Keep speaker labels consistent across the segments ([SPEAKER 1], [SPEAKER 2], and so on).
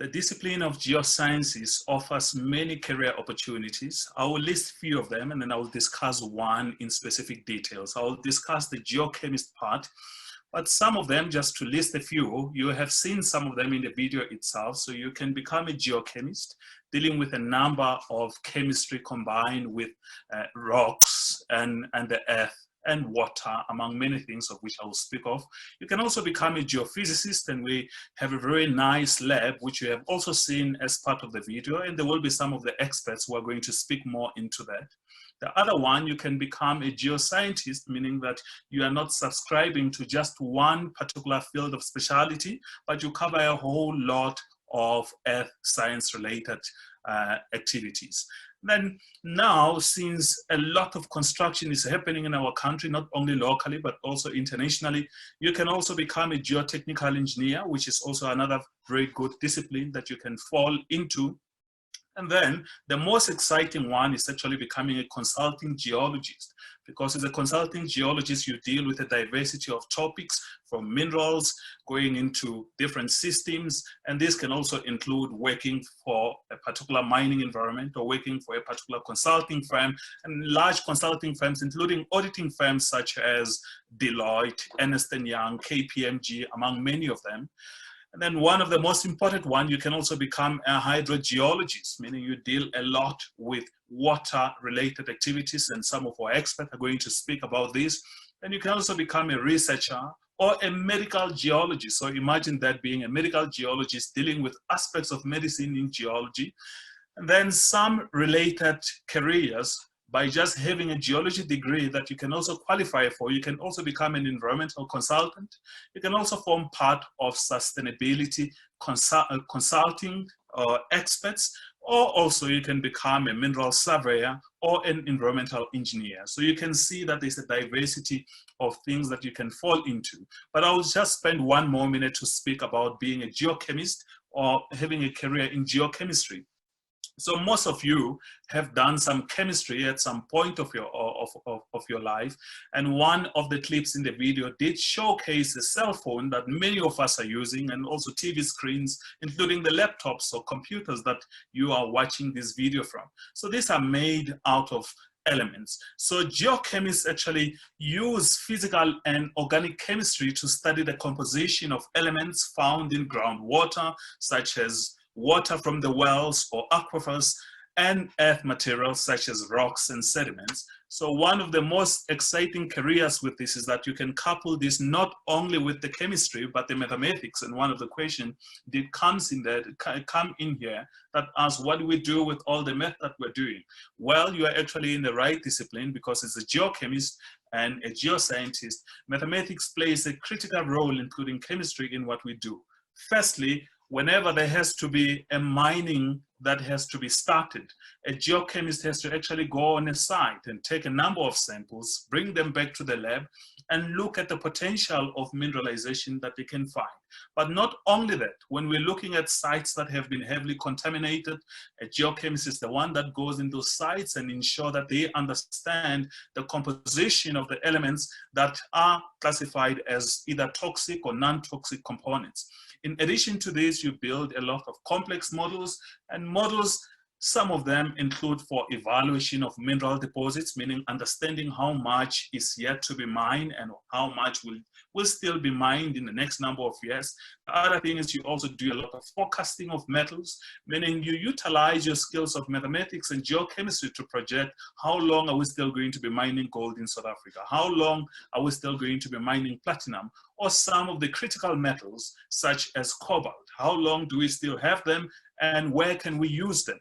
[SPEAKER 1] The discipline of geosciences offers many career opportunities. I will list a few of them and then I will discuss one in specific details. I will discuss the geochemist part, but some of them, just to list a few, you have seen some of them in the video itself. So you can become a geochemist, dealing with a number of chemistry combined with rocks and the earth and water, among many things of which I will speak of. You can also become a geophysicist, and we have a very nice lab, which you have also seen as part of the video, and there will be some of the experts who are going to speak more into that. The other one, you can become a geoscientist, meaning that you are not subscribing to just one particular field of specialty, but you cover a whole lot of earth science related activities. Then now, since a lot of construction is happening in our country, not only locally, but also internationally, you can also become a geotechnical engineer, which is also another very good discipline that you can fall into. And then the most exciting one is actually becoming a consulting geologist, because as a consulting geologist, you deal with a diversity of topics from minerals going into different systems. And this can also include working for a particular mining environment or working for a particular consulting firm, and large consulting firms, including auditing firms such as Deloitte, Ernst & Young, KPMG, among many of them. And then one of the most important one, you can also become a hydrogeologist, meaning you deal a lot with water-related activities, and some of our experts are going to speak about this. And you can also become a researcher or a medical geologist. So imagine that, being a medical geologist dealing with aspects of medicine in geology. And then some related careers, by just having a geology degree that you can also qualify for. You can also become an environmental consultant. You can also form part of sustainability consulting experts, or also you can become a mineral surveyor or an environmental engineer. So you can see that there's a diversity of things that you can fall into. But I will just spend one more minute to speak about being a geochemist or having a career in geochemistry. So most of you have done some chemistry at some point of your life. And one of the clips in the video did showcase a cell phone that many of us are using, and also TV screens, including the laptops or computers that you are watching this video from. So these are made out of elements. So geochemists actually use physical and organic chemistry to study the composition of elements found in groundwater, such as water from the wells or aquifers, and earth materials such as rocks and sediments. So one of the most exciting careers with this is that you can couple this not only with the chemistry, but the mathematics. And one of the questions that comes in there, come in here, that asks, what do we do with all the math that we're doing? Well, you are actually in the right discipline, because as a geochemist and a geoscientist, mathematics plays a critical role, including chemistry, in what we do. Firstly, whenever there has to be a mining that has to be started, a geochemist has to actually go on a site and take a number of samples, bring them back to the lab, and look at the potential of mineralization that they can find. But not only that, when we're looking at sites that have been heavily contaminated, a geochemist is the one that goes into sites and ensure that they understand the composition of the elements that are classified as either toxic or non-toxic components. In addition to this, you build a lot of complex models, and models, some of them include for evaluation of mineral deposits, meaning understanding how much is yet to be mined and how much will still be mined in the next number of years. The other thing is you also do a lot of forecasting of metals, meaning you utilize your skills of mathematics and geochemistry to project how long are we still going to be mining gold in South Africa? How long are we still going to be mining platinum? Or some of the critical metals such as cobalt. How long do we still have them, and where can we use them?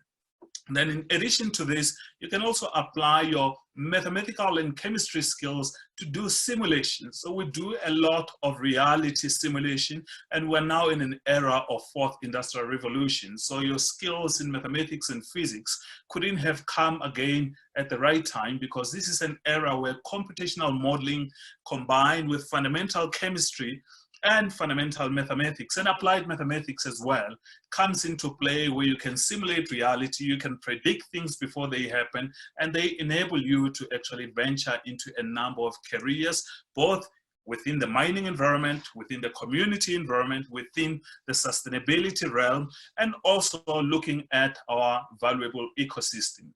[SPEAKER 1] Then in addition to this, you can also apply your mathematical and chemistry skills to do simulations. So we do a lot of reality simulation, and we're now in an era of fourth industrial revolution. So your skills in mathematics and physics couldn't have come again at the right time, because this is an era where computational modeling combined with fundamental chemistry and fundamental mathematics and applied mathematics as well comes into play, where you can simulate reality, you can predict things before they happen, and they enable you to actually venture into a number of careers, both within the mining environment, within the community environment, within the sustainability realm, and also looking at our valuable ecosystems.